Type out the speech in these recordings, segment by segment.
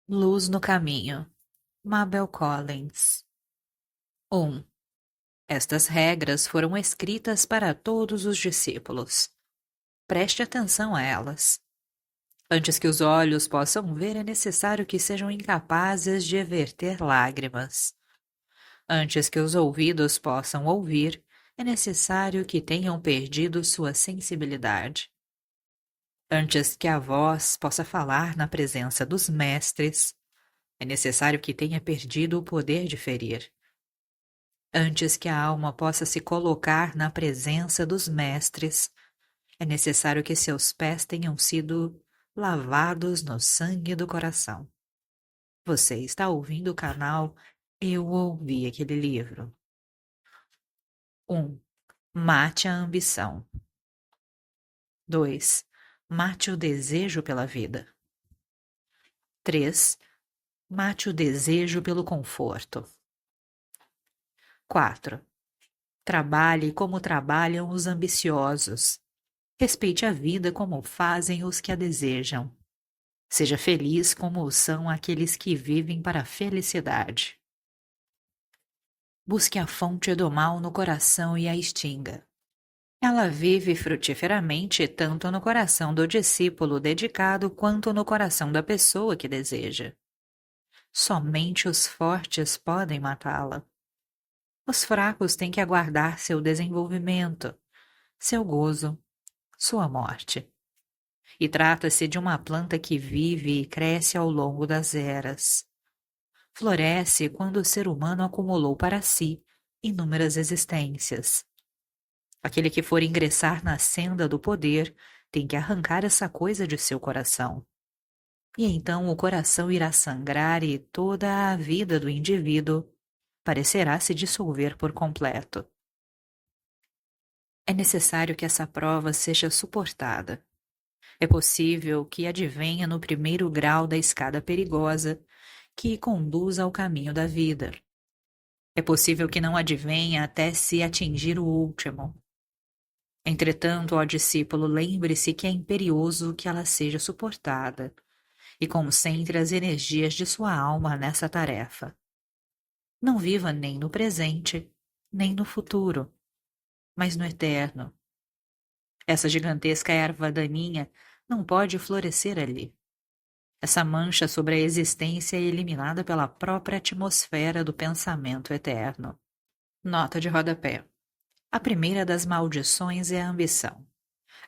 Luz no caminho. Mabel Collins. 1. Estas regras foram escritas para todos os discípulos. Preste atenção a elas. Antes que os olhos possam ver, é necessário que sejam incapazes de verter lágrimas. Antes que os ouvidos possam ouvir, é necessário que tenham perdido sua sensibilidade. Antes que a voz possa falar na presença dos mestres, é necessário que tenha perdido o poder de ferir. Antes que a alma possa se colocar na presença dos mestres, é necessário que seus pés tenham sido lavados no sangue do coração. Você está ouvindo o canal Eu Ouvi Aquele Livro. 1. Mate a ambição. 2. Mate o desejo pela vida. 3. Mate o desejo pelo conforto. 4. Trabalhe como trabalham os ambiciosos. Respeite a vida como fazem os que a desejam. Seja feliz como são aqueles que vivem para a felicidade. Busque a fonte do mal no coração e a extinga. Ela vive frutiferamente tanto no coração do discípulo dedicado quanto no coração da pessoa que deseja. Somente os fortes podem matá-la. Os fracos têm que aguardar seu desenvolvimento, seu gozo, sua morte. E trata-se de uma planta que vive e cresce ao longo das eras. Floresce quando o ser humano acumulou para si inúmeras existências. Aquele que for ingressar na senda do poder tem que arrancar essa coisa de seu coração. E então o coração irá sangrar e toda a vida do indivíduo parecerá se dissolver por completo. É necessário que essa prova seja suportada. É possível que advenha no primeiro grau da escada perigosa que conduz ao caminho da vida. É possível que não advenha até se atingir o último. Entretanto, ó discípulo, lembre-se que é imperioso que ela seja suportada e concentre as energias de sua alma nessa tarefa. Não viva nem no presente, nem no futuro, mas no eterno. Essa gigantesca erva daninha não pode florescer ali. Essa mancha sobre a existência é eliminada pela própria atmosfera do pensamento eterno. Nota de rodapé. A primeira das maldições é a ambição,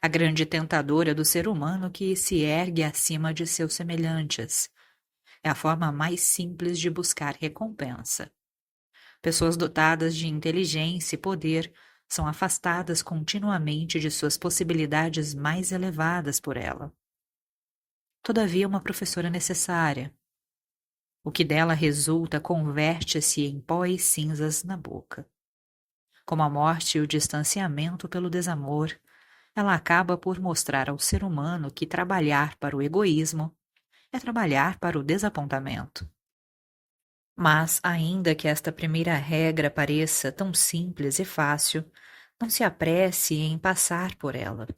a grande tentadora do ser humano que se ergue acima de seus semelhantes. É a forma mais simples de buscar recompensa. Pessoas dotadas de inteligência e poder são afastadas continuamente de suas possibilidades mais elevadas por ela. Todavia, uma professora necessária. O que dela resulta converte-se em pó e cinzas na boca. Como a morte e o distanciamento pelo desamor, ela acaba por mostrar ao ser humano que trabalhar para o egoísmo é trabalhar para o desapontamento. Mas, ainda que esta primeira regra pareça tão simples e fácil, não se apresse em passar por ela.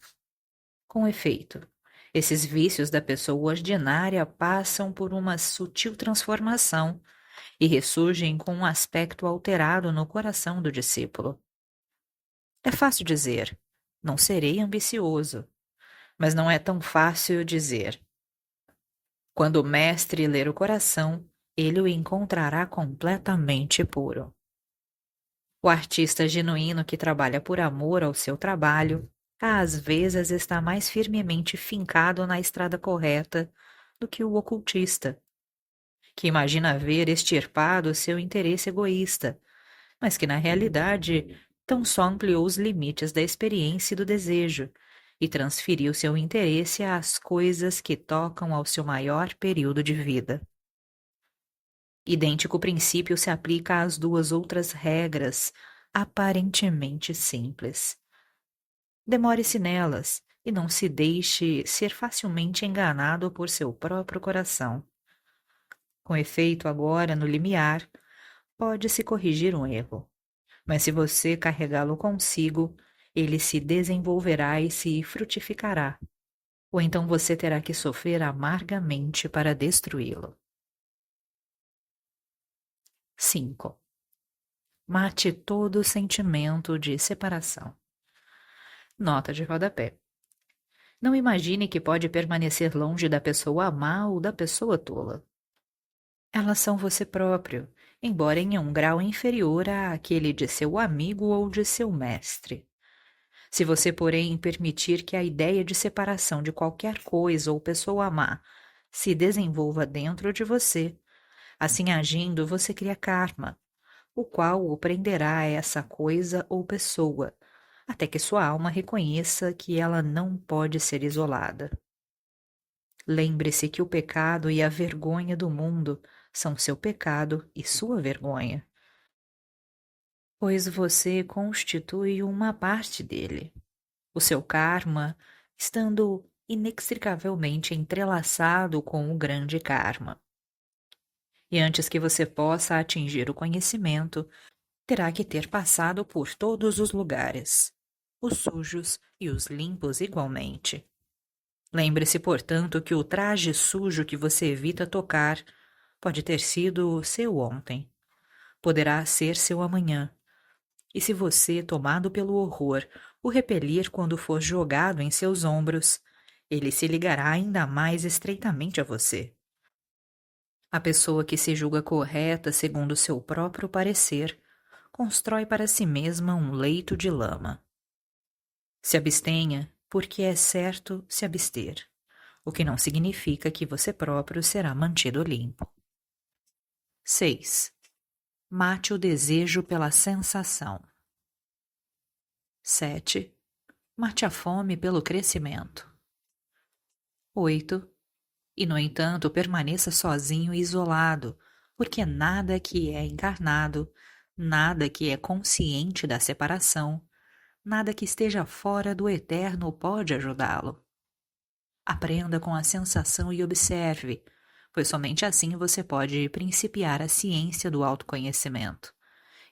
Com efeito, esses vícios da pessoa ordinária passam por uma sutil transformação e ressurgem com um aspecto alterado no coração do discípulo. É fácil dizer, não serei ambicioso, mas não é tão fácil dizer. Quando o mestre ler o coração, ele o encontrará completamente puro. O artista genuíno que trabalha por amor ao seu trabalho, às vezes está mais firmemente fincado na estrada correta do que o ocultista, que imagina haver extirpado seu interesse egoísta, mas que na realidade tão só ampliou os limites da experiência e do desejo e transferiu seu interesse às coisas que tocam ao seu maior período de vida. Idêntico princípio se aplica às duas outras regras, aparentemente simples. Demore-se nelas e não se deixe ser facilmente enganado por seu próprio coração. Com efeito, agora, no limiar, pode-se corrigir um erro, mas se você carregá-lo consigo, ele se desenvolverá e se frutificará, ou então você terá que sofrer amargamente para destruí-lo. 5. Mate todo sentimento de separação. Nota de rodapé. Não imagine que pode permanecer longe da pessoa má ou da pessoa tola. Elas são você próprio, embora em um grau inferior àquele de seu amigo ou de seu mestre. Se você, porém, permitir que a ideia de separação de qualquer coisa ou pessoa má se desenvolva dentro de você, assim agindo, você cria karma, o qual o prenderá a essa coisa ou pessoa, até que sua alma reconheça que ela não pode ser isolada. Lembre-se que o pecado e a vergonha do mundo são seu pecado e sua vergonha, pois você constitui uma parte dele. O seu karma, estando inextricavelmente entrelaçado com o grande karma. E antes que você possa atingir o conhecimento, terá que ter passado por todos os lugares, os sujos e os limpos igualmente. Lembre-se, portanto, que o traje sujo que você evita tocar pode ter sido seu ontem, poderá ser seu amanhã. E se você, tomado pelo horror, o repelir quando for jogado em seus ombros, ele se ligará ainda mais estreitamente a você. A pessoa que se julga correta segundo seu próprio parecer, constrói para si mesma um leito de lama. Se abstenha, porque é certo se abster, o que não significa que você próprio será mantido limpo. 6. Mate o desejo pela sensação. 7. Mate a fome pelo crescimento. 8. E, no entanto, permaneça sozinho e isolado, porque nada que é encarnado, nada que é consciente da separação, nada que esteja fora do eterno pode ajudá-lo. Aprenda com a sensação e observe, pois somente assim você pode principiar a ciência do autoconhecimento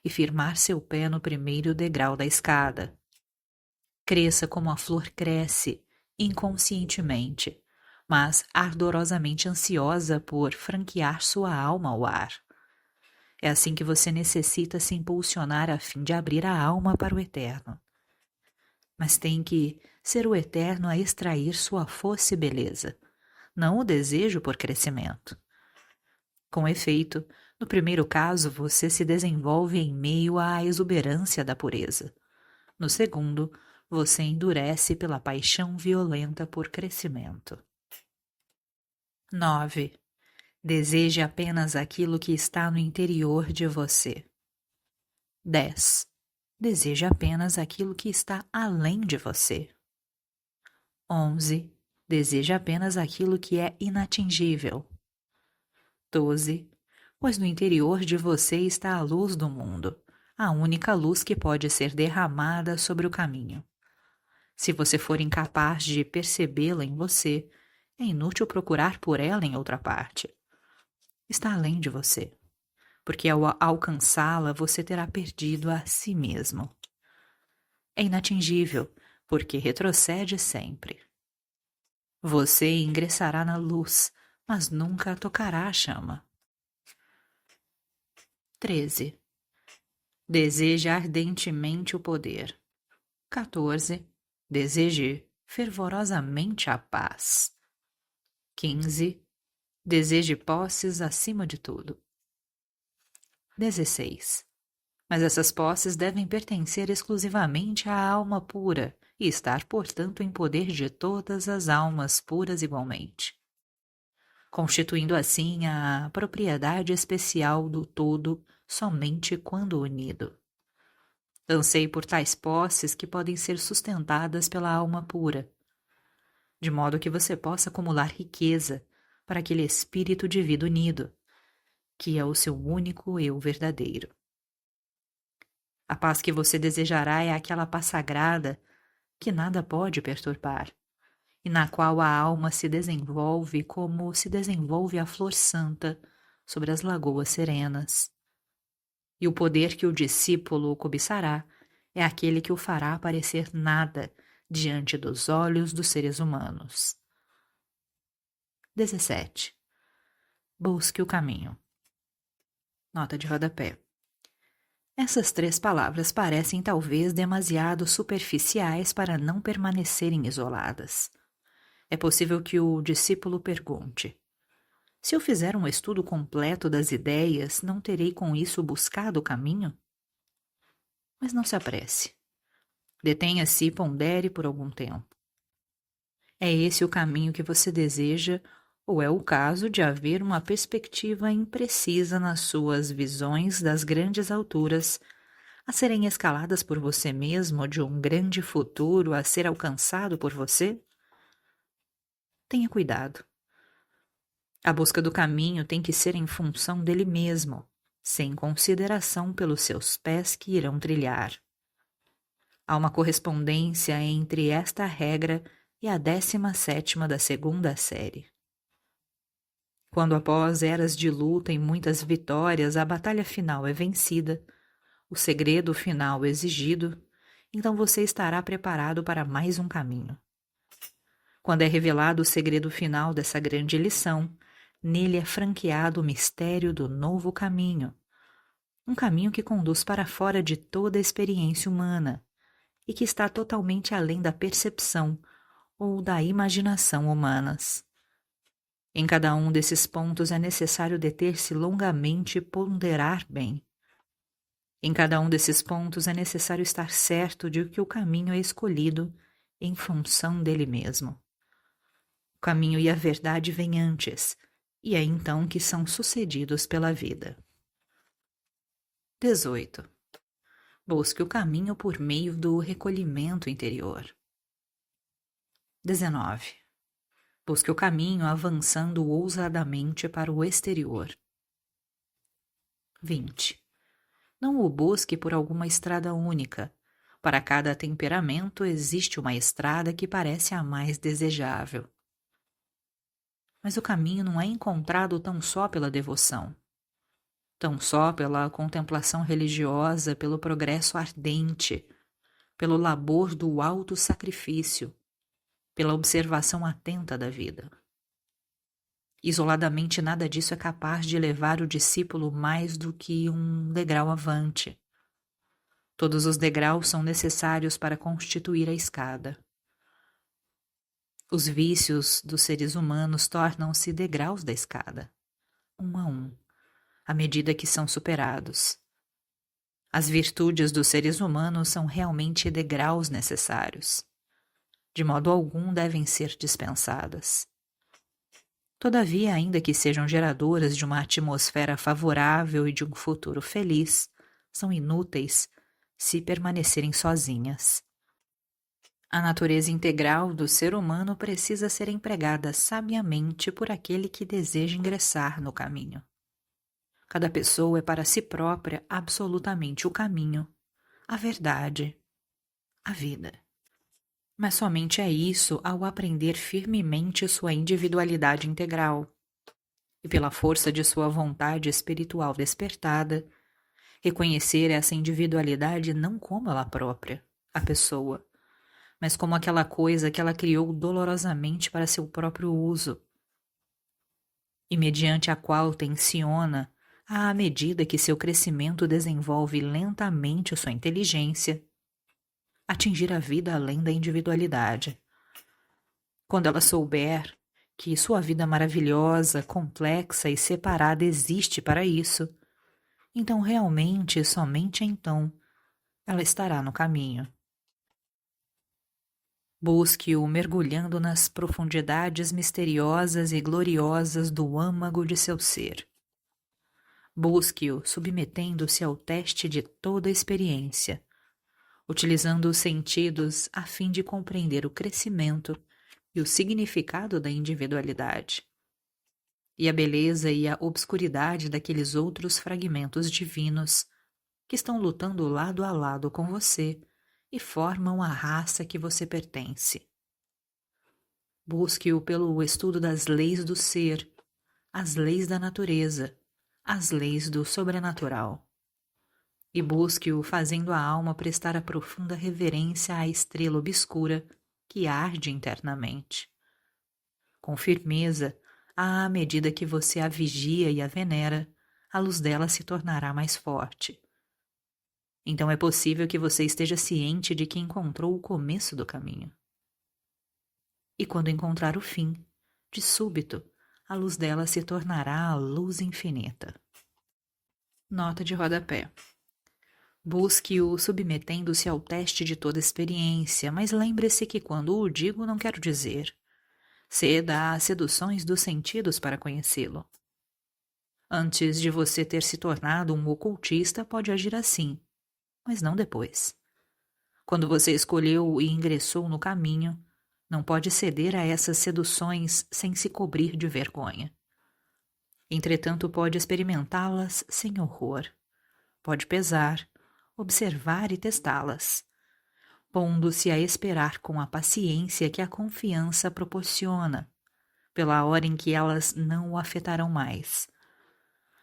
e firmar seu pé no primeiro degrau da escada. Cresça como a flor cresce, inconscientemente, mas ardorosamente ansiosa por franquear sua alma ao ar. É assim que você necessita se impulsionar a fim de abrir a alma para o eterno. Mas tem que ser o eterno a extrair sua força e beleza, não o desejo por crescimento. Com efeito, no primeiro caso você se desenvolve em meio à exuberância da pureza. No segundo, você endurece pela paixão violenta por crescimento. 9. Deseje apenas aquilo que está no interior de você. 10. Deseje apenas aquilo que está além de você. 11. Deseje apenas aquilo que é inatingível. 12. Pois no interior de você está a luz do mundo, a única luz que pode ser derramada sobre o caminho. Se você for incapaz de percebê-la em você, é inútil procurar por ela em outra parte. Está além de você, porque ao alcançá-la você terá perdido a si mesmo. É inatingível, porque retrocede sempre. Você ingressará na luz, mas nunca tocará a chama. 13. Deseje ardentemente o poder. 14. Deseje fervorosamente a paz. 15. Deseje posses acima de tudo. 16. Mas essas posses devem pertencer exclusivamente à alma pura e estar, portanto, em poder de todas as almas puras igualmente, constituindo assim a propriedade especial do todo somente quando unido. Anseie por tais posses que podem ser sustentadas pela alma pura, de modo que você possa acumular riqueza para aquele espírito de vida unido, que é o seu único eu verdadeiro. A paz que você desejará é aquela paz sagrada que nada pode perturbar, e na qual a alma se desenvolve como se desenvolve a flor santa sobre as lagoas serenas. E o poder que o discípulo cobiçará é aquele que o fará parecer nada diante dos olhos dos seres humanos. 17. Busque o caminho. Nota de rodapé. Essas 3 palavras parecem talvez demasiado superficiais para não permanecerem isoladas. É possível que o discípulo pergunte: se eu fizer um estudo completo das ideias, não terei com isso buscado o caminho? Mas não se apresse. Detenha-se e pondere por algum tempo. É esse o caminho que você deseja, ou é o caso de haver uma perspectiva imprecisa nas suas visões das grandes alturas a serem escaladas por você mesmo de um grande futuro a ser alcançado por você? Tenha cuidado. A busca do caminho tem que ser em função dele mesmo, sem consideração pelos seus pés que irão trilhar. Há uma correspondência entre esta regra e a 17ª da segunda série. Quando após eras de luta e muitas vitórias a batalha final é vencida, o segredo final exigido, então você estará preparado para mais um caminho. Quando é revelado o segredo final dessa grande lição, nele é franqueado o mistério do novo caminho, um caminho que conduz para fora de toda a experiência humana e que está totalmente além da percepção ou da imaginação humanas. Em cada um desses pontos é necessário deter-se longamente e ponderar bem. Em cada um desses pontos é necessário estar certo de que o caminho é escolhido em função dele mesmo. O caminho e a verdade vêm antes, e é então que são sucedidos pela vida. 18. Busque o caminho por meio do recolhimento interior. 19. Busque o caminho avançando ousadamente para o exterior. 20. Não o busque por alguma estrada única. Para cada temperamento existe uma estrada que parece a mais desejável. Mas o caminho não é encontrado tão só pela devoção, tão só pela contemplação religiosa, pelo progresso ardente, pelo labor do alto sacrifício, pela observação atenta da vida. Isoladamente, nada disso é capaz de levar o discípulo mais do que um degrau avante. Todos os degraus são necessários para constituir a escada. Os vícios dos seres humanos tornam-se degraus da escada, um a um, à medida que são superados. As virtudes dos seres humanos são realmente degraus necessários. De modo algum devem ser dispensadas. Todavia, ainda que sejam geradoras de uma atmosfera favorável e de um futuro feliz, são inúteis se permanecerem sozinhas. A natureza integral do ser humano precisa ser empregada sabiamente por aquele que deseja ingressar no caminho. Cada pessoa é para si própria absolutamente o caminho, a verdade, a vida. Mas somente é isso ao aprender firmemente sua individualidade integral e, pela força de sua vontade espiritual despertada, reconhecer essa individualidade não como ela própria, a pessoa, mas como aquela coisa que ela criou dolorosamente para seu próprio uso, e mediante a qual tensiona, à medida que seu crescimento desenvolve lentamente sua inteligência, atingir a vida além da individualidade. Quando ela souber que sua vida maravilhosa, complexa e separada existe para isso, então realmente, somente então, ela estará no caminho. Busque-o mergulhando nas profundidades misteriosas e gloriosas do âmago de seu ser. Busque-o submetendo-se ao teste de toda a experiência, utilizando os sentidos a fim de compreender o crescimento e o significado da individualidade, e a beleza e a obscuridade daqueles outros fragmentos divinos que estão lutando lado a lado com você e formam a raça que você pertence. Busque-o pelo estudo das leis do ser, as leis da natureza, as leis do sobrenatural. E busque-o fazendo a alma prestar a profunda reverência à estrela obscura que arde internamente. Com firmeza, à medida que você a vigia e a venera, a luz dela se tornará mais forte. Então é possível que você esteja ciente de que encontrou o começo do caminho. E quando encontrar o fim, de súbito, a luz dela se tornará a luz infinita. Nota de rodapé. Busque-o submetendo-se ao teste de toda experiência, mas lembre-se que quando o digo não quero dizer. Ceda às seduções dos sentidos para conhecê-lo. Antes de você ter se tornado um ocultista, pode agir assim, mas não depois. Quando você escolheu e ingressou no caminho, não pode ceder a essas seduções sem se cobrir de vergonha. Entretanto, pode experimentá-las sem horror. Pode pesar, observar e testá-las, pondo-se a esperar com a paciência que a confiança proporciona, pela hora em que elas não o afetarão mais.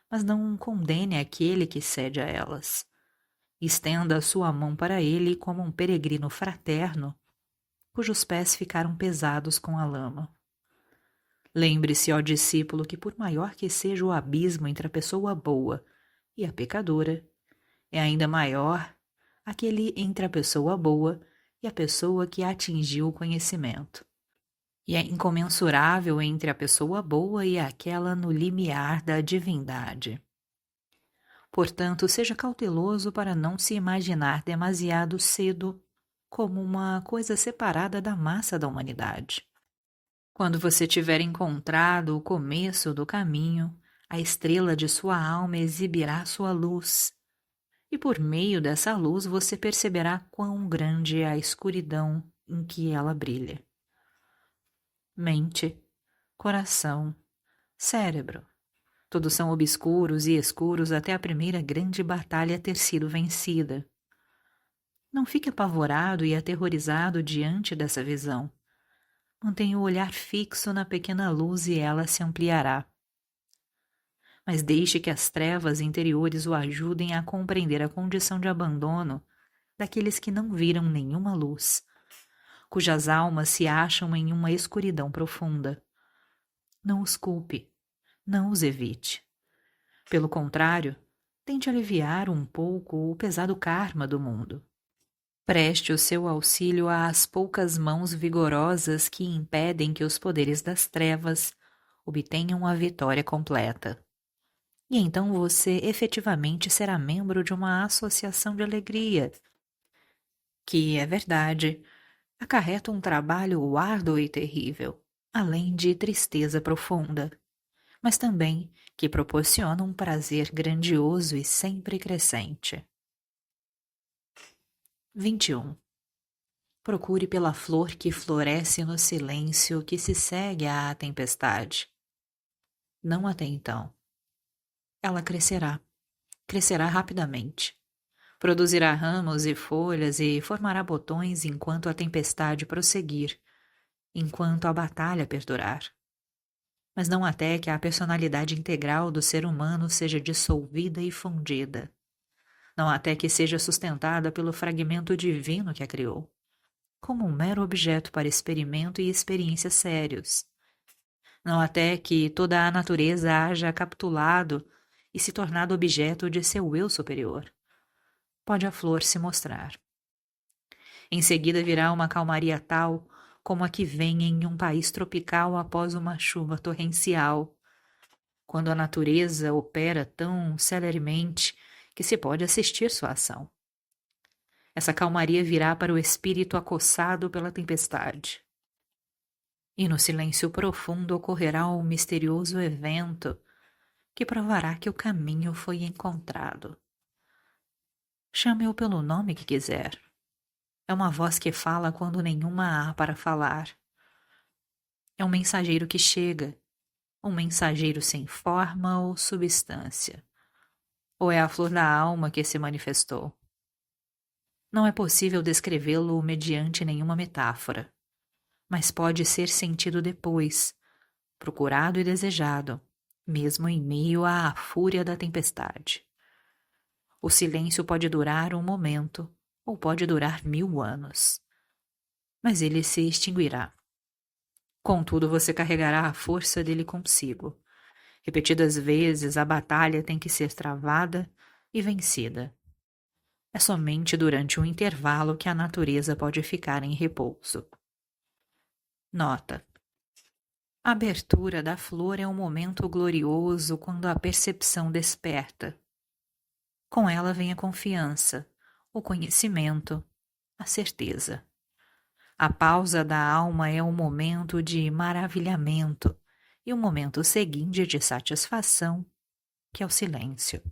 Mas não condene aquele que cede a elas. Estenda a sua mão para ele como um peregrino fraterno, cujos pés ficaram pesados com a lama. Lembre-se, ó discípulo, que por maior que seja o abismo entre a pessoa boa e a pecadora, é ainda maior aquele entre a pessoa boa e a pessoa que atingiu o conhecimento. E é incomensurável entre a pessoa boa e aquela no limiar da divindade. Portanto, seja cauteloso para não se imaginar demasiado cedo como uma coisa separada da massa da humanidade. Quando você tiver encontrado o começo do caminho, a estrela de sua alma exibirá sua luz, e por meio dessa luz você perceberá quão grande é a escuridão em que ela brilha. Mente, coração, cérebro, todos são obscuros e escuros até a primeira grande batalha ter sido vencida. Não fique apavorado e aterrorizado diante dessa visão. Mantenha o olhar fixo na pequena luz e ela se ampliará. Mas deixe que as trevas interiores o ajudem a compreender a condição de abandono daqueles que não viram nenhuma luz, cujas almas se acham em uma escuridão profunda. Não os culpe, não os evite. Pelo contrário, tente aliviar um pouco o pesado karma do mundo. Preste o seu auxílio às poucas mãos vigorosas que impedem que os poderes das trevas obtenham a vitória completa. E então você efetivamente será membro de uma associação de alegria, que, é verdade, acarreta um trabalho árduo e terrível, além de tristeza profunda, mas também que proporciona um prazer grandioso e sempre crescente. 21. Procure pela flor que floresce no silêncio que se segue à tempestade. Não até então. Ela crescerá rapidamente. Produzirá ramos e folhas e formará botões enquanto a tempestade prosseguir, enquanto a batalha perdurar. Mas não até que a personalidade integral do ser humano seja dissolvida e fundida. Não até que seja sustentada pelo fragmento divino que a criou, como um mero objeto para experimento e experiências sérios. Não até que toda a natureza haja capitulado e se tornado objeto de seu eu superior. Pode a flor se mostrar. Em seguida virá uma calmaria tal como a que vem em um país tropical após uma chuva torrencial, quando a natureza opera tão celeremente que se pode assistir sua ação. Essa calmaria virá para o espírito acossado pela tempestade. E no silêncio profundo ocorrerá um misterioso evento que provará que o caminho foi encontrado. Chame-o pelo nome que quiser. É uma voz que fala quando nenhuma há para falar. É um mensageiro que chega, um mensageiro sem forma ou substância. Ou é a flor da alma que se manifestou. Não é possível descrevê-lo mediante nenhuma metáfora, mas pode ser sentido depois, procurado e desejado, mesmo em meio à fúria da tempestade. O silêncio pode durar um momento, ou pode durar 1000 anos. Mas ele se extinguirá. Contudo, você carregará a força dele consigo, Repetidas vezes a batalha tem que ser travada e vencida. É somente durante um intervalo que a natureza pode ficar em repouso. Nota: a abertura da flor é um momento glorioso quando a percepção desperta. Com ela vem a confiança, o conhecimento, a certeza. A pausa da alma é um momento de maravilhamento e o momento seguinte de satisfação, que é o silêncio.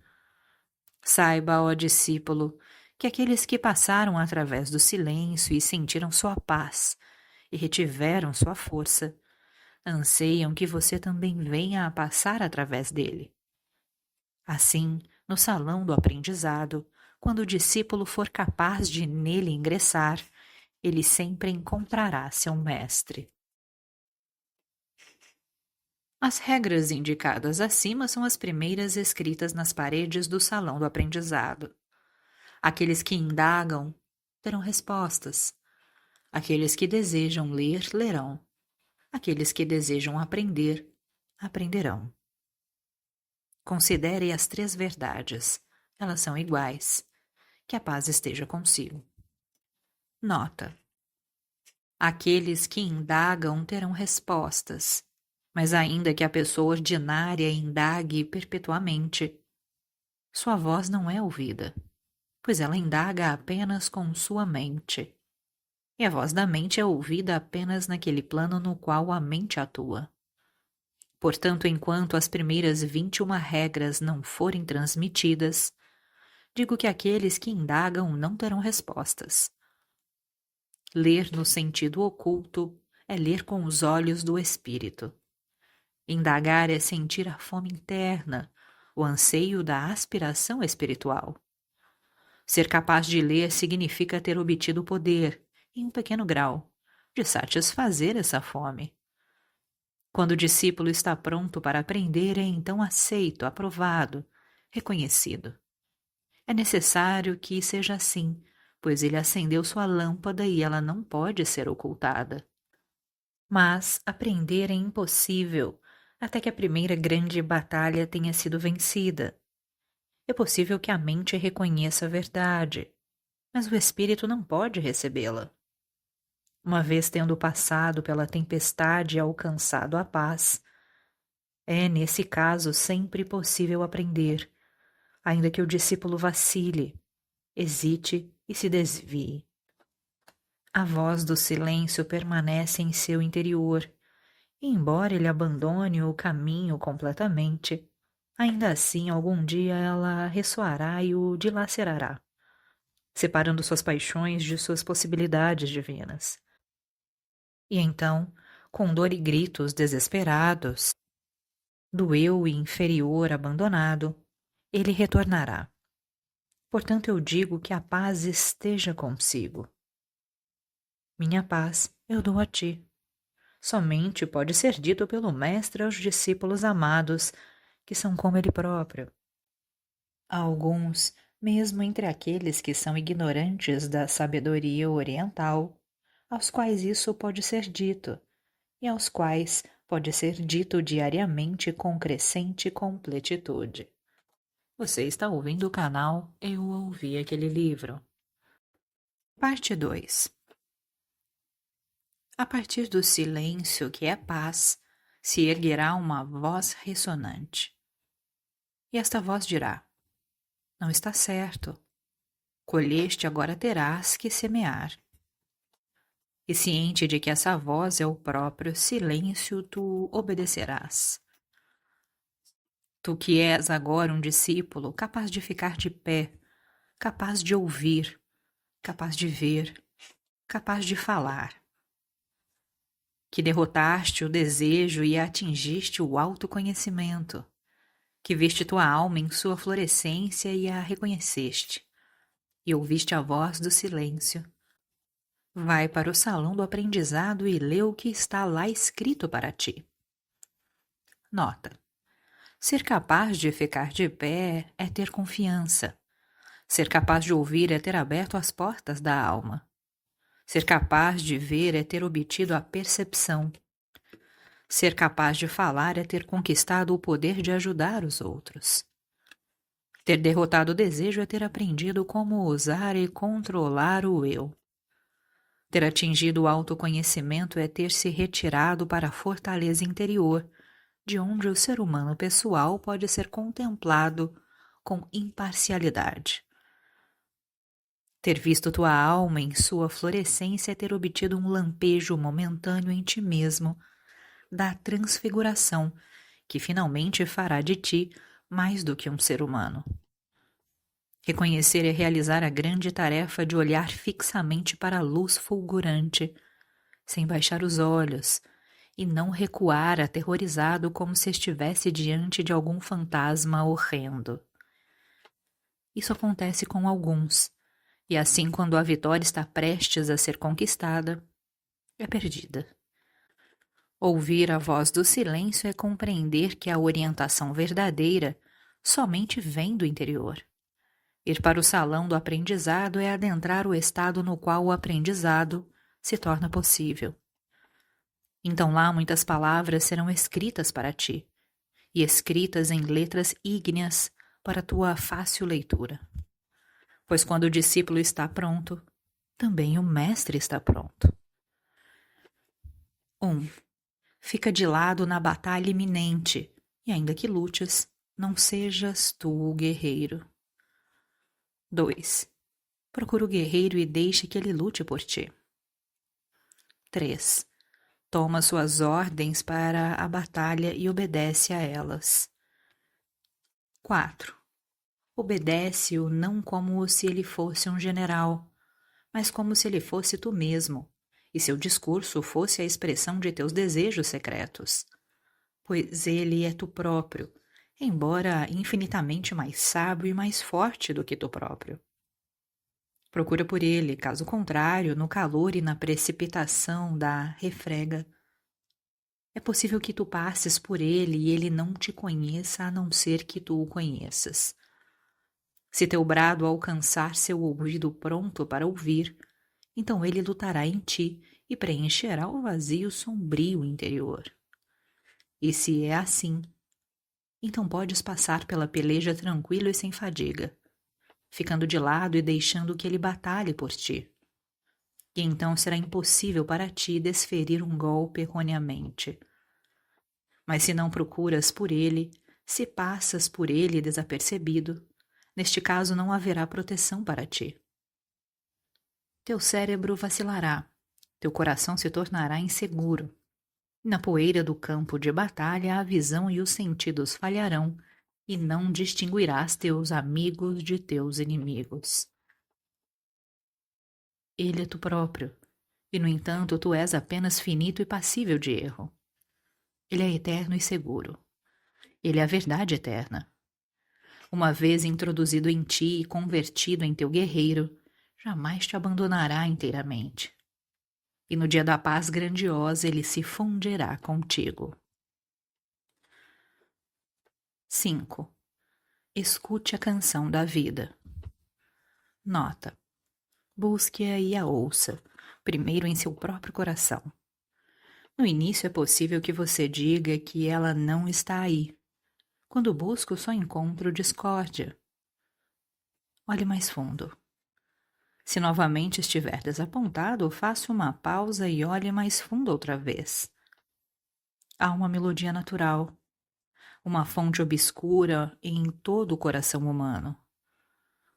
Saiba, ó discípulo, que aqueles que passaram através do silêncio e sentiram sua paz e retiveram sua força, anseiam que você também venha a passar através dele. Assim, no salão do aprendizado, quando o discípulo for capaz de nele ingressar, ele sempre encontrará seu mestre. As regras indicadas acima são as primeiras escritas nas paredes do salão do aprendizado. Aqueles que indagam terão respostas. Aqueles que desejam ler, lerão. Aqueles que desejam aprender, aprenderão. Considere as 3 verdades. Elas são iguais. Que a paz esteja consigo. Nota: aqueles que indagam terão respostas, mas ainda que a pessoa ordinária indague perpetuamente, sua voz não é ouvida, pois ela indaga apenas com sua mente. E a voz da mente é ouvida apenas naquele plano no qual a mente atua. Portanto, enquanto as primeiras 21 regras não forem transmitidas, digo que aqueles que indagam não terão respostas. Ler no sentido oculto é ler com os olhos do espírito. Indagar é sentir a fome interna, o anseio da aspiração espiritual. Ser capaz de ler significa ter obtido o poder, em um pequeno grau, de satisfazer essa fome. Quando o discípulo está pronto para aprender, é então aceito, aprovado, reconhecido. É necessário que seja assim, pois ele acendeu sua lâmpada e ela não pode ser ocultada. Mas aprender é impossível até que a primeira grande batalha tenha sido vencida. É possível que a mente reconheça a verdade, mas o espírito não pode recebê-la. Uma vez tendo passado pela tempestade e alcançado a paz, é, nesse caso, sempre possível aprender, ainda que o discípulo vacile, hesite e se desvie. A voz do silêncio permanece em seu interior, e embora ele abandone o caminho completamente, ainda assim algum dia ela ressoará e o dilacerará, separando suas paixões de suas possibilidades divinas. E então, com dor e gritos desesperados, do eu inferior abandonado, ele retornará. Portanto, eu digo que a paz esteja consigo. Minha paz eu dou a ti. Somente pode ser dito pelo Mestre aos discípulos amados, que são como ele próprio. Há alguns, mesmo entre aqueles que são ignorantes da sabedoria oriental, aos quais isso pode ser dito, e aos quais pode ser dito diariamente com crescente completitude. Você está ouvindo o canal Eu Ouvi Aquele Livro. Parte 2. A partir do silêncio, que é paz, se erguerá uma voz ressonante. E esta voz dirá: não está certo. Colheste, agora terás que semear. E ciente de que essa voz é o próprio silêncio, tu obedecerás. Tu que és agora um discípulo capaz de ficar de pé, capaz de ouvir, capaz de ver, capaz de falar. Que derrotaste o desejo e atingiste o autoconhecimento, que viste tua alma em sua florescência e a reconheceste, e ouviste a voz do silêncio. Vai para o salão do aprendizado e lê o que está lá escrito para ti. Nota: ser capaz de ficar de pé é ter confiança. Ser capaz de ouvir é ter aberto as portas da alma. Ser capaz de ver é ter obtido a percepção. Ser capaz de falar é ter conquistado o poder de ajudar os outros. Ter derrotado o desejo é ter aprendido como usar e controlar o eu. Ter atingido o autoconhecimento é ter se retirado para a fortaleza interior, de onde o ser humano pessoal pode ser contemplado com imparcialidade. Ter visto tua alma em sua florescência é ter obtido um lampejo momentâneo em ti mesmo da transfiguração que finalmente fará de ti mais do que um ser humano. Reconhecer é realizar a grande tarefa de olhar fixamente para a luz fulgurante, sem baixar os olhos, e não recuar aterrorizado como se estivesse diante de algum fantasma horrendo. Isso acontece com alguns, e assim quando a vitória está prestes a ser conquistada, é perdida. Ouvir a voz do silêncio é compreender que a orientação verdadeira somente vem do interior. Ir para o salão do aprendizado é adentrar o estado no qual o aprendizado se torna possível. Então lá muitas palavras serão escritas para ti, e escritas em letras ígneas para tua fácil leitura. Pois quando o discípulo está pronto, também o mestre está pronto. 1. Fica de lado na batalha iminente, e ainda que lutes, não sejas tu o guerreiro. 2. Procura o guerreiro e deixe que ele lute por ti. 3. Toma suas ordens para a batalha e obedece a elas. 4. Obedece-o não como se ele fosse um general, mas como se ele fosse tu mesmo, e seu discurso fosse a expressão de teus desejos secretos. Pois ele é tu próprio, embora infinitamente mais sábio e mais forte do que tu próprio. Procura por ele, caso contrário, no calor e na precipitação da refrega. É possível que tu passes por ele e ele não te conheça a não ser que tu o conheças. Se teu brado alcançar seu ouvido pronto para ouvir, então ele lutará em ti e preencherá o vazio sombrio interior. E se é assim, então podes passar pela peleja tranquilo e sem fadiga, ficando de lado e deixando que ele batalhe por ti. E então será impossível para ti desferir um golpe erroneamente. Mas se não procuras por ele, se passas por ele desapercebido, neste caso não haverá proteção para ti. Teu cérebro vacilará, teu coração se tornará inseguro. Na poeira do campo de batalha a visão e os sentidos falharão, e não distinguirás teus amigos de teus inimigos. Ele é tu próprio, e no entanto tu és apenas finito e passível de erro. Ele é eterno e seguro. Ele é a verdade eterna. Uma vez introduzido em ti e convertido em teu guerreiro, jamais te abandonará inteiramente. E no dia da paz grandiosa ele se fundirá contigo. 5. Escute a canção da vida. Nota. Busque-a e a ouça, primeiro em seu próprio coração. No início é possível que você diga que ela não está aí. Quando busco, só encontro discórdia. Olhe mais fundo. Se novamente estiver desapontado, faça uma pausa e olhe mais fundo outra vez. Há uma melodia natural, uma fonte obscura em todo o coração humano.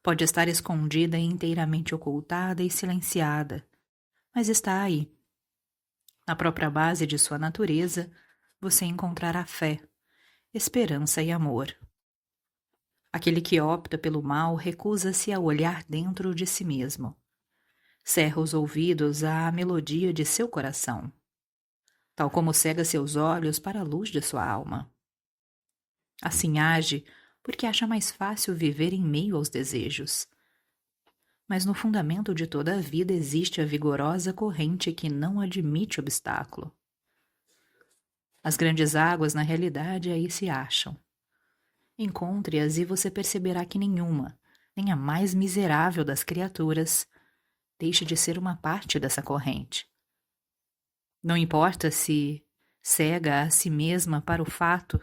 Pode estar escondida e inteiramente ocultada e silenciada, mas está aí. Na própria base de sua natureza, você encontrará fé, esperança e amor. Aquele que opta pelo mal recusa-se a olhar dentro de si mesmo. Cerra os ouvidos à melodia de seu coração, tal como cega seus olhos para a luz de sua alma. Assim age porque acha mais fácil viver em meio aos desejos. Mas no fundamento de toda a vida existe a vigorosa corrente que não admite obstáculo. As grandes águas, na realidade, aí se acham. Encontre-as e você perceberá que nenhuma, nem a mais miserável das criaturas, deixe de ser uma parte dessa corrente. Não importa se Cega a si mesma para o fato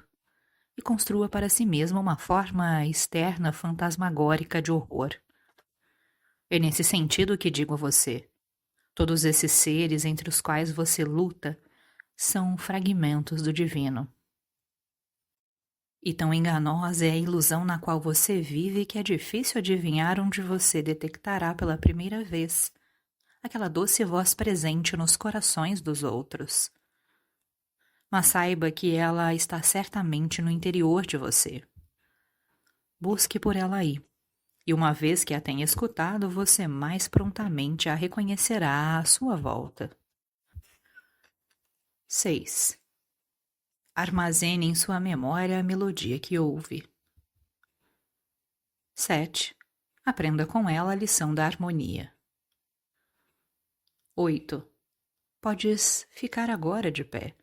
e construa para si mesma uma forma externa fantasmagórica de horror. É nesse sentido que digo a você: todos esses seres entre os quais você luta são fragmentos do divino. E tão enganosa é a ilusão na qual você vive que é difícil adivinhar onde você detectará pela primeira vez aquela doce voz presente nos corações dos outros. Mas saiba que ela está certamente no interior de você. Busque por ela aí, e uma vez que a tenha escutado, você mais prontamente a reconhecerá à sua volta. 6. Armazene em sua memória a melodia que ouve. 7. Aprenda com ela a lição da harmonia. 8. Podes ficar agora de pé,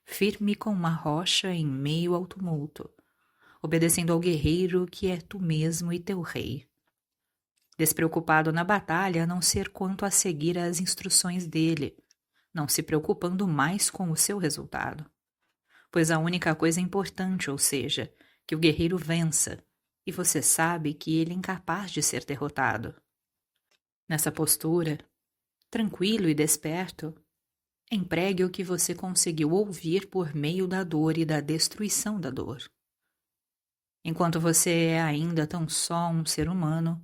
firme como uma rocha em meio ao tumulto, obedecendo ao guerreiro que é tu mesmo e teu rei. Despreocupado na batalha a não ser quanto a seguir as instruções dele, não se preocupando mais com o seu resultado. Pois a única coisa importante, ou seja, que o guerreiro vença, e você sabe que ele é incapaz de ser derrotado. Nessa postura, tranquilo e desperto, empregue o que você conseguiu ouvir por meio da dor e da destruição da dor. Enquanto você é ainda tão só um ser humano,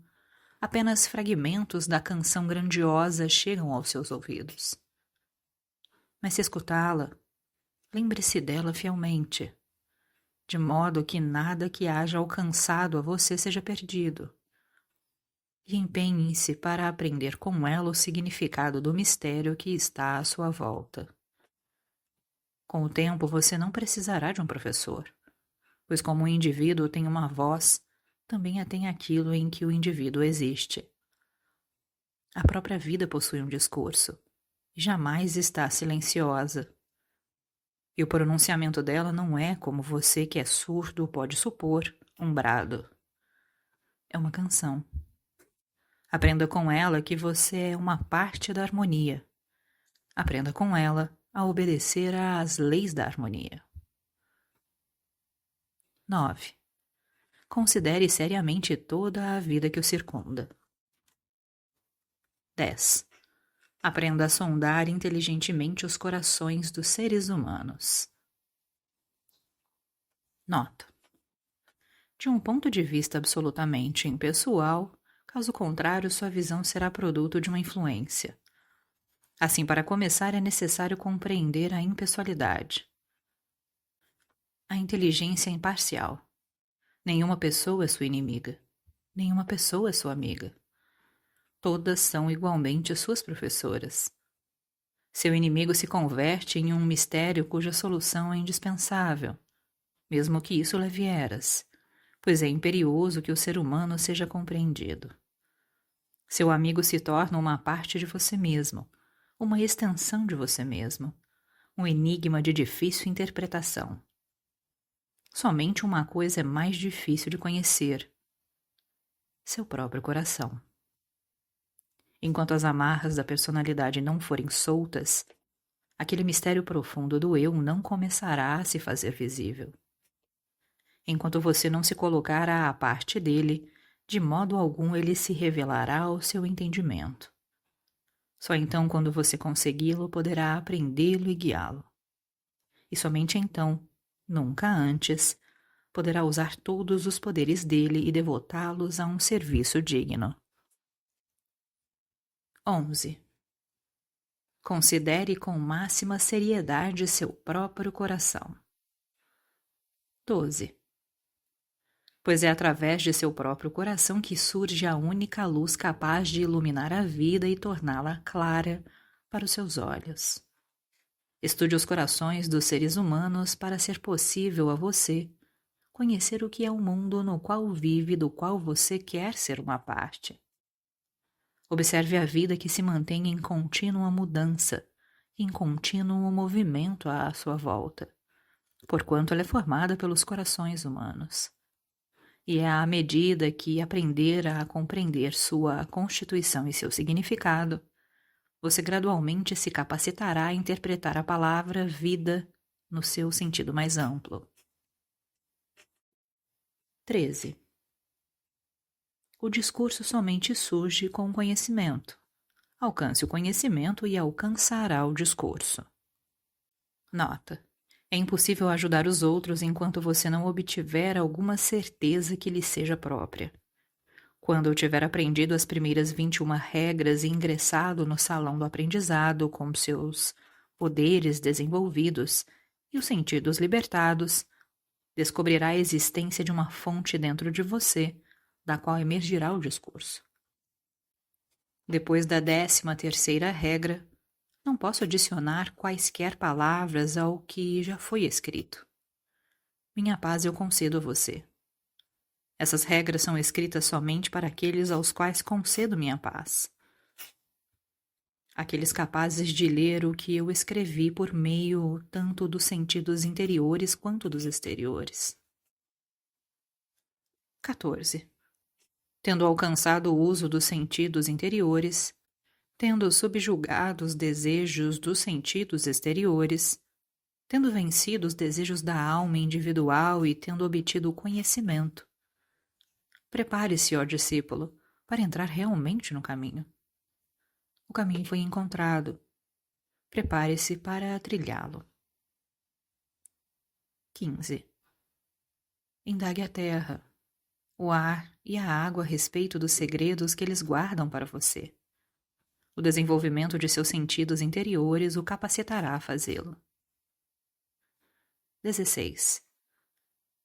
apenas fragmentos da canção grandiosa chegam aos seus ouvidos. Mas se escutá-la, lembre-se dela fielmente, de modo que nada que haja alcançado a você seja perdido. E empenhe-se para aprender com ela o significado do mistério que está à sua volta. Com o tempo, você não precisará de um professor, pois como o indivíduo tem uma voz, também a tem aquilo em que o indivíduo existe. A própria vida possui um discurso, e jamais está silenciosa. E o pronunciamento dela não é, como você que é surdo pode supor, um brado. É uma canção. Aprenda com ela que você é uma parte da harmonia. Aprenda com ela a obedecer às leis da harmonia. 9. Considere seriamente toda a vida que o circunda. 10. Aprenda a sondar inteligentemente os corações dos seres humanos. Nota: de um ponto de vista absolutamente impessoal, caso contrário, sua visão será produto de uma influência. Assim, para começar, é necessário compreender a impessoalidade. A inteligência é imparcial. Nenhuma pessoa é sua inimiga. Nenhuma pessoa é sua amiga. Todas são igualmente suas professoras. Seu inimigo se converte em um mistério cuja solução é indispensável, mesmo que isso leve eras, pois é imperioso que o ser humano seja compreendido. Seu amigo se torna uma parte de você mesmo, uma extensão de você mesmo, um enigma de difícil interpretação. Somente uma coisa é mais difícil de conhecer: seu próprio coração. Enquanto as amarras da personalidade não forem soltas, aquele mistério profundo do eu não começará a se fazer visível. Enquanto você não se colocar à parte dele, de modo algum ele se revelará ao seu entendimento. Só então, quando você consegui-lo, poderá aprendê-lo e guiá-lo. E somente então, nunca antes, poderá usar todos os poderes dele e devotá-los a um serviço digno. 11. Considere com máxima seriedade seu próprio coração. 12. Pois é através de seu próprio coração que surge a única luz capaz de iluminar a vida e torná-la clara para os seus olhos. Estude os corações dos seres humanos para ser possível a você conhecer o que é o mundo no qual vive e do qual você quer ser uma parte. Observe a vida que se mantém em contínua mudança, em contínuo movimento à sua volta, porquanto ela é formada pelos corações humanos. E é à medida que aprender a compreender sua constituição e seu significado, você gradualmente se capacitará a interpretar a palavra vida no seu sentido mais amplo. 13. O discurso somente surge com o conhecimento. Alcance o conhecimento e alcançará o discurso. Nota: é impossível ajudar os outros enquanto você não obtiver alguma certeza que lhe seja própria. Quando eu tiver aprendido as primeiras 21 regras e ingressado no salão do aprendizado com seus poderes desenvolvidos e os sentidos libertados, descobrirá a existência de uma fonte dentro de você, da qual emergirá o discurso. Depois da 13ª regra, não posso adicionar quaisquer palavras ao que já foi escrito. Minha paz eu concedo a você. Essas regras são escritas somente para aqueles aos quais concedo minha paz. Aqueles capazes de ler o que eu escrevi por meio tanto dos sentidos interiores quanto dos exteriores. 14. Tendo alcançado o uso dos sentidos interiores, tendo subjugado os desejos dos sentidos exteriores, tendo vencido os desejos da alma individual e tendo obtido o conhecimento, prepare-se, ó discípulo, para entrar realmente no caminho. O caminho foi encontrado. Prepare-se para trilhá-lo. 15. Indague a terra, o ar e a água a respeito dos segredos que eles guardam para você. O desenvolvimento de seus sentidos interiores o capacitará a fazê-lo. 16.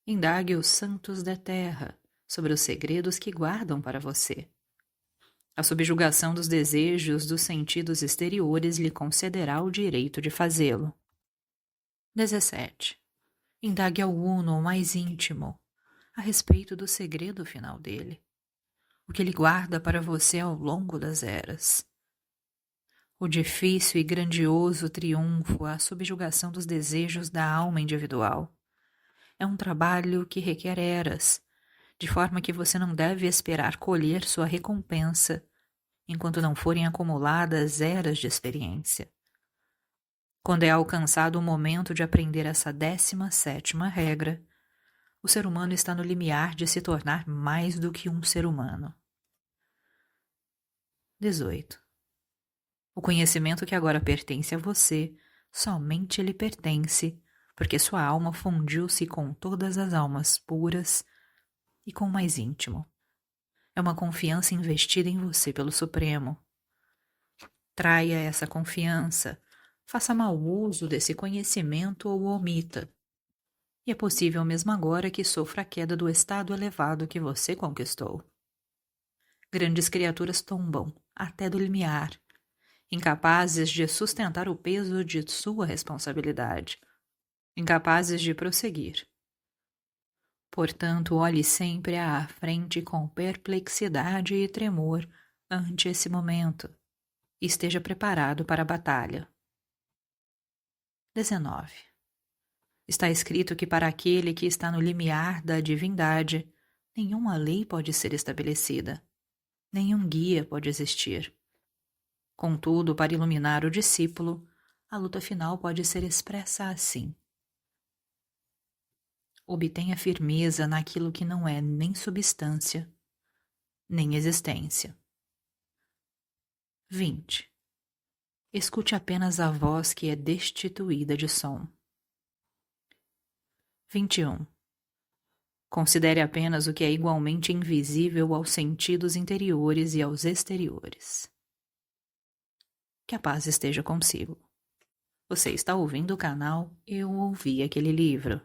Indague os santos da terra sobre os segredos que guardam para você. A subjugação dos desejos dos sentidos exteriores lhe concederá o direito de fazê-lo. 17. Indague ao Uno, o mais íntimo, a respeito do segredo final dele, o que ele guarda para você ao longo das eras. O difícil e grandioso triunfo à subjugação dos desejos da alma individual. É um trabalho que requer eras, de forma que você não deve esperar colher sua recompensa enquanto não forem acumuladas eras de experiência. Quando é alcançado o momento de aprender essa 17ª regra, o ser humano está no limiar de se tornar mais do que um ser humano. 18. O conhecimento que agora pertence a você, somente lhe pertence, porque sua alma fundiu-se com todas as almas puras e com o mais íntimo. É uma confiança investida em você pelo Supremo. Traia essa confiança, faça mau uso desse conhecimento ou o omita. E é possível mesmo agora que sofra a queda do estado elevado que você conquistou. Grandes criaturas tombam, até do limiar, incapazes de sustentar o peso de sua responsabilidade, incapazes de prosseguir. Portanto, olhe sempre à frente com perplexidade e tremor ante esse momento, e esteja preparado para a batalha. 19. Está escrito que para aquele que está no limiar da divindade, nenhuma lei pode ser estabelecida, nenhum guia pode existir. Contudo, para iluminar o discípulo, a luta final pode ser expressa assim: obtenha firmeza naquilo que não é nem substância, nem existência. 20. Escute apenas a voz que é destituída de som. 21. Considere apenas o que é igualmente invisível aos sentidos interiores e aos exteriores. Que a paz esteja consigo. Você está ouvindo o canal Eu Ouvi Aquele Livro.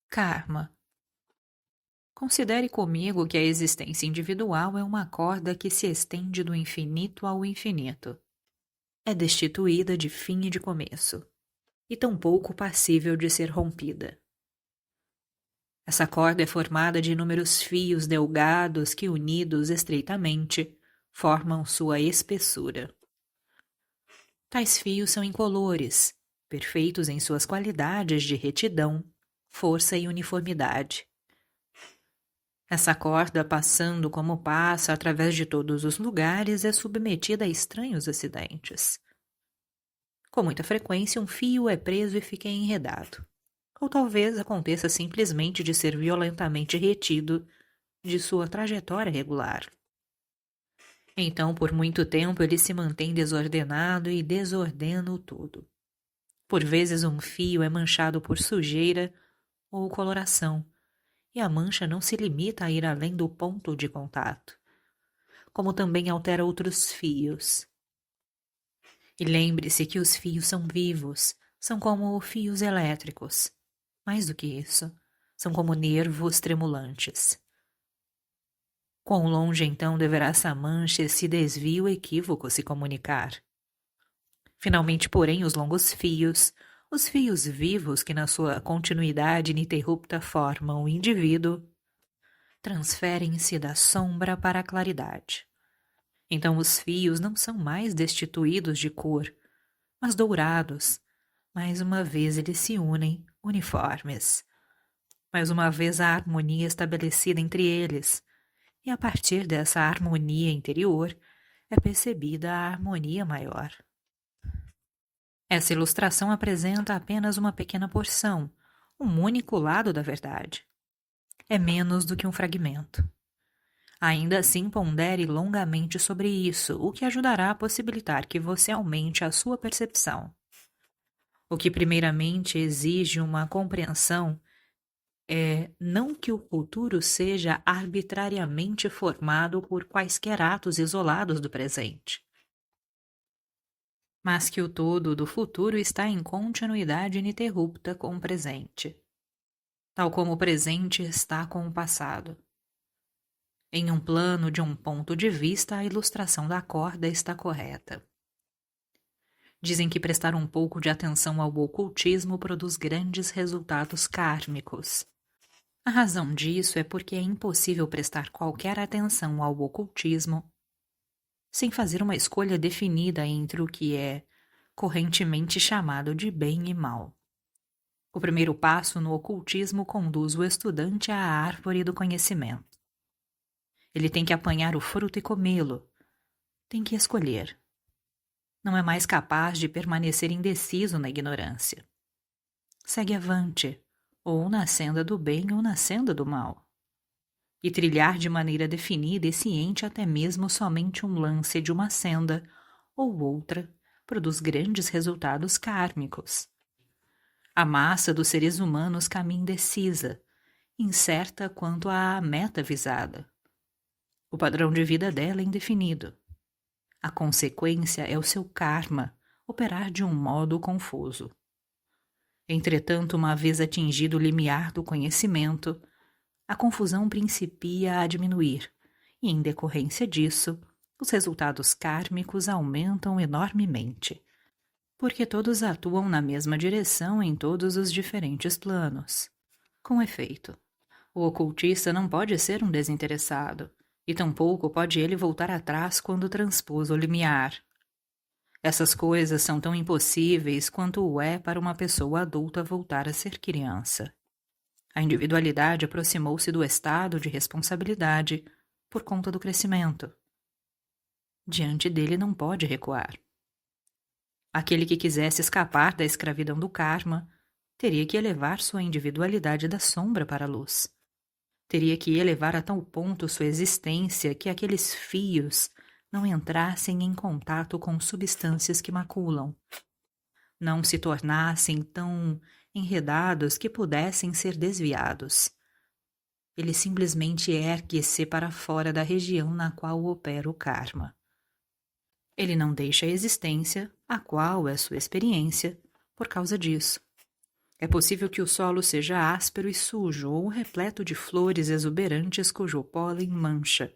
Karma. Considere comigo que a existência individual é uma corda que se estende do infinito ao infinito. É destituída de fim e de começo, e tampouco passível de ser rompida. Essa corda é formada de inúmeros fios delgados que, unidos estreitamente, formam sua espessura. Tais fios são incolores, perfeitos em suas qualidades de retidão, força e uniformidade. Essa corda, passando como passa através de todos os lugares, é submetida a estranhos acidentes. Com muita frequência, um fio é preso e fica enredado. Ou talvez aconteça simplesmente de ser violentamente retido de sua trajetória regular. Então, por muito tempo, ele se mantém desordenado e desordena o todo. Por vezes, um fio é manchado por sujeira ou coloração, e a mancha não se limita a ir além do ponto de contato, como também altera outros fios. E lembre-se que os fios são vivos, são como fios elétricos. Mais do que isso, são como nervos tremulantes. Quão longe então deverá essa mancha, esse desvio equívoco se comunicar? Finalmente, porém, os fios vivos que na sua continuidade ininterrupta formam o indivíduo, transferem-se da sombra para a claridade. Então os fios não são mais destituídos de cor, mas dourados. Mais uma vez eles se unem, uniformes. Mais uma vez a harmonia estabelecida entre eles, e a partir dessa harmonia interior é percebida a harmonia maior. Essa ilustração apresenta apenas uma pequena porção, um único lado da verdade. É menos do que um fragmento. Ainda assim, pondere longamente sobre isso, o que ajudará a possibilitar que você aumente a sua percepção. O que primeiramente exige uma compreensão é não que o futuro seja arbitrariamente formado por quaisquer atos isolados do presente, mas que o todo do futuro está em continuidade ininterrupta com o presente, tal como o presente está com o passado. Em um plano de um ponto de vista, a ilustração da corda está correta. Dizem que prestar um pouco de atenção ao ocultismo produz grandes resultados kármicos. A razão disso é porque é impossível prestar qualquer atenção ao ocultismo sem fazer uma escolha definida entre o que é correntemente chamado de bem e mal. O primeiro passo no ocultismo conduz o estudante à árvore do conhecimento. Ele tem que apanhar o fruto e comê-lo. Tem que escolher. Não é mais capaz de permanecer indeciso na ignorância. Segue avante, ou na senda do bem ou na senda do mal. E trilhar de maneira definida e ciente até mesmo somente um lance de uma senda ou outra produz grandes resultados kármicos. A massa dos seres humanos caminha indecisa, incerta quanto à meta visada. O padrão de vida dela é indefinido. A consequência é o seu karma operar de um modo confuso. Entretanto, uma vez atingido o limiar do conhecimento, a confusão principia a diminuir, e em decorrência disso, os resultados kármicos aumentam enormemente, porque todos atuam na mesma direção em todos os diferentes planos. Com efeito, o ocultista não pode ser um desinteressado, e tampouco pode ele voltar atrás quando transpôs o limiar. Essas coisas são tão impossíveis quanto o é para uma pessoa adulta voltar a ser criança. A individualidade aproximou-se do estado de responsabilidade por conta do crescimento. Diante dele não pode recuar. Aquele que quisesse escapar da escravidão do karma teria que elevar sua individualidade da sombra para a luz. Teria que elevar a tal ponto sua existência que aqueles fios não entrassem em contato com substâncias que maculam, não se tornassem tão enredados que pudessem ser desviados. Ele simplesmente ergue-se para fora da região na qual opera o karma. Ele não deixa a existência, a qual é sua experiência, por causa disso. É possível que o solo seja áspero e sujo ou repleto de flores exuberantes cujo pólen mancha,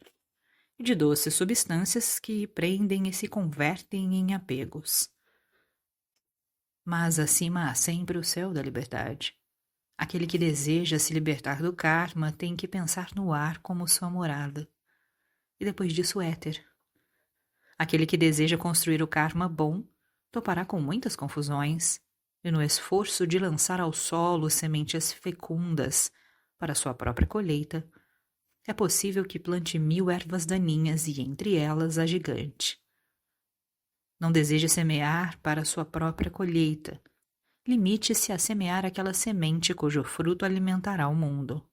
e de doces substâncias que prendem e se convertem em apegos. Mas acima há sempre o céu da liberdade. Aquele que deseja se libertar do karma tem que pensar no ar como sua morada, e depois disso o éter. Aquele que deseja construir o karma bom topará com muitas confusões, e no esforço de lançar ao solo sementes fecundas para sua própria colheita, é possível que plante 1000 ervas daninhas e entre elas a gigante. Não deseje semear para sua própria colheita. Limite-se a semear aquela semente cujo fruto alimentará o mundo.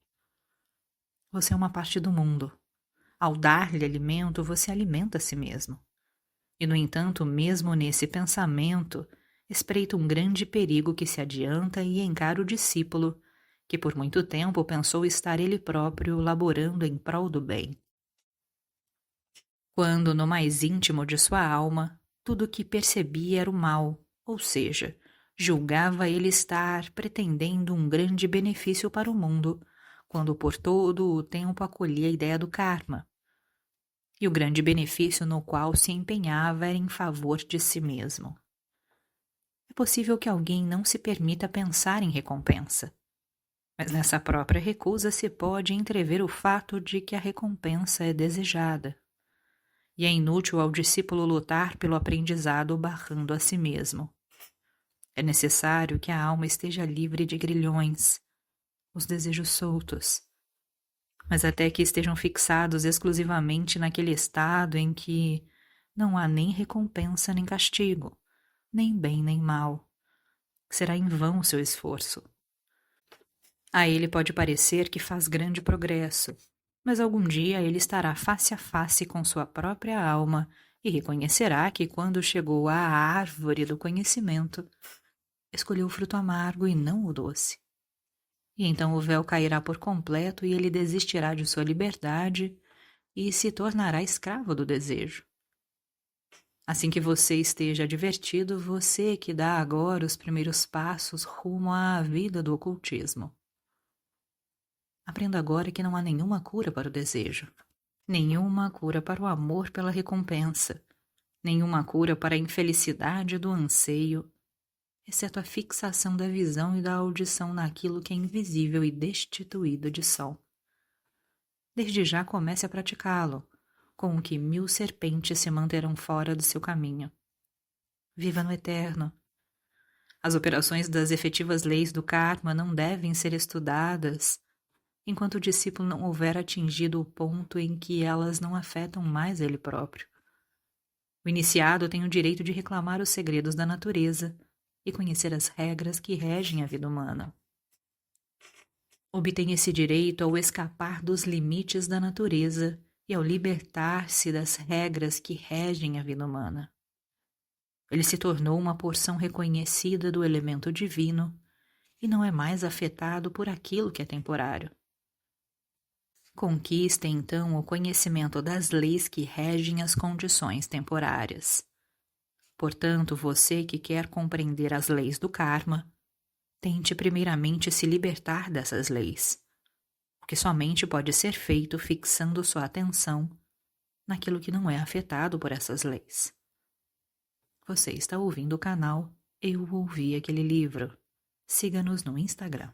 Você é uma parte do mundo. Ao dar-lhe alimento, você alimenta a si mesmo. E, no entanto, mesmo nesse pensamento, espreita um grande perigo que se adianta e encara o discípulo, que por muito tempo pensou estar ele próprio laborando em prol do bem. Quando, no mais íntimo de sua alma, tudo o que percebia era o mal, ou seja, julgava ele estar pretendendo um grande benefício para o mundo, quando por todo o tempo acolhia a ideia do karma. E o grande benefício no qual se empenhava era em favor de si mesmo. É possível que alguém não se permita pensar em recompensa, mas nessa própria recusa se pode entrever o fato de que a recompensa é desejada. E é inútil ao discípulo lutar pelo aprendizado barrando a si mesmo. É necessário que a alma esteja livre de grilhões, os desejos soltos, mas até que estejam fixados exclusivamente naquele estado em que não há nem recompensa nem castigo, nem bem nem mal. Será em vão o seu esforço. A ele pode parecer que faz grande progresso, mas algum dia ele estará face a face com sua própria alma e reconhecerá que quando chegou à árvore do conhecimento, escolheu o fruto amargo e não o doce. E então o véu cairá por completo e ele desistirá de sua liberdade e se tornará escravo do desejo. Assim que você esteja advertido, você que dá agora os primeiros passos rumo à vida do ocultismo. Aprenda agora que não há nenhuma cura para o desejo, nenhuma cura para o amor pela recompensa, nenhuma cura para a infelicidade do anseio, exceto a fixação da visão e da audição naquilo que é invisível e destituído de sol. Desde já comece a praticá-lo, com o que 1000 serpentes se manterão fora do seu caminho. Viva no eterno. As operações das efetivas leis do karma não devem ser estudadas enquanto o discípulo não houver atingido o ponto em que elas não afetam mais ele próprio. O iniciado tem o direito de reclamar os segredos da natureza e conhecer as regras que regem a vida humana. Obtém esse direito ao escapar dos limites da natureza e ao libertar-se das regras que regem a vida humana. Ele se tornou uma porção reconhecida do elemento divino e não é mais afetado por aquilo que é temporário. Conquiste, então, o conhecimento das leis que regem as condições temporárias. Portanto, você que quer compreender as leis do karma, tente primeiramente se libertar dessas leis, o que somente pode ser feito fixando sua atenção naquilo que não é afetado por essas leis. Você está ouvindo o canal Eu Ouvi Aquele Livro. Siga-nos no Instagram.